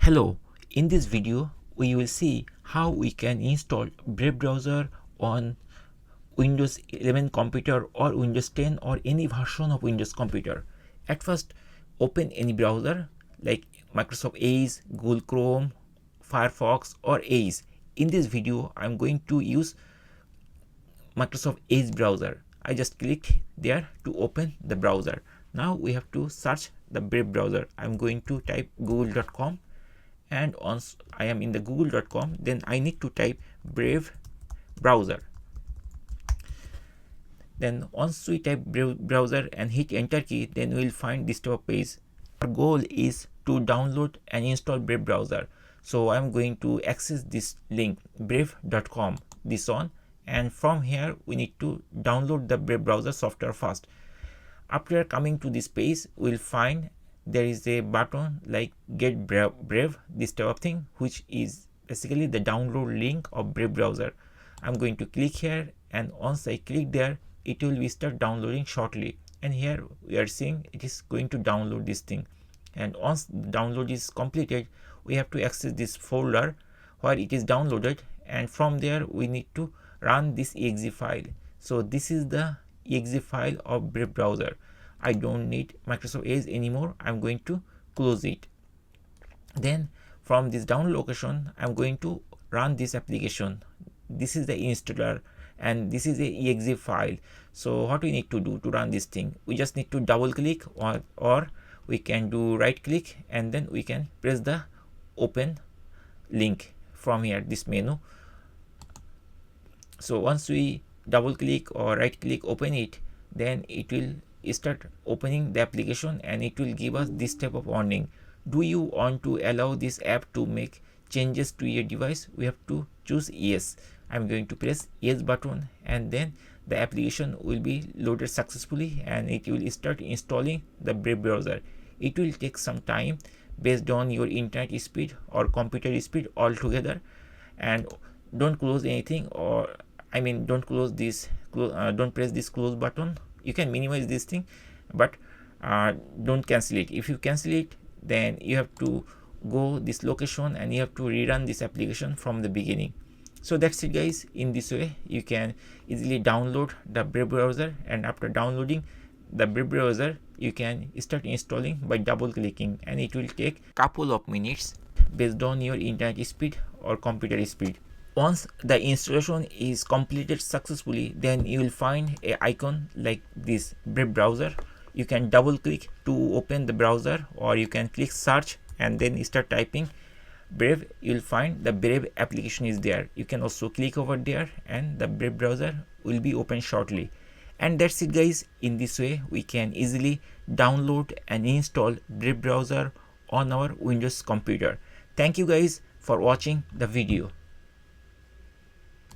Hello, in this video we will see how we can install Brave browser on Windows 11 computer or Windows 10 or any version of Windows computer. At first, open any browser like Microsoft Edge, Google Chrome, Firefox or Edge. In this video, I'm going to use Microsoft Edge browser. I just clicked there to open the browser. Now we have to search the Brave browser. I'm going to type google.com, and once I am in the google.com, then I need to type Brave browser. Then once we type Brave browser and hit enter key, then we will find this type of page. Our goal is to download and install Brave browser. So I'm going to access this link brave.com, this one, and from here we need to download the Brave browser software first. After coming to this page, we'll find there is a button like get Brave, this type of thing, which is basically the download link of Brave browser. I'm going to click here, and once I click there, it will be start downloading shortly. And here we are seeing it is going to download this thing. And once the download is completed, we have to access this folder where it is downloaded, and from there we need to run this exe file. So this is the exe file of Brave browser. I don't need Microsoft Edge anymore. I'm going to close it. Then from this download location, I'm going to run this application. This is the installer and this is the exe file. So what we need to do to run this thing, we just need to double click, or we can do right click, and then we can press the open link from here, this menu. So once we double click or right click, open it, then it will start opening the application and it will give us this type of warning. Do you want to allow this app to make changes to your device? We have to choose yes. I'm going to press yes button, and then the application will be loaded successfully and it will start installing the Brave browser. It will take some time based on your internet speed or computer speed altogether. And don't close anything, or don't close this, don't press this close button. You can minimize this thing, but don't cancel it. If you cancel it, then you have to go this location and you have to rerun this application from the beginning. So that's it guys. In this way you can easily download the Brave browser, and after downloading the Brave browser you can start installing by double clicking, and it will take couple of minutes based on your internet speed or computer speed. Once the installation is completed successfully, then you will find an icon like this Brave browser. You can double click to open the browser, or you can click search and then start typing Brave. You will find the Brave application is there. You can also click over there and the Brave browser will be open shortly. And that's it guys. In this way we can easily download and install Brave browser on our Windows computer. Thank you guys for watching the video.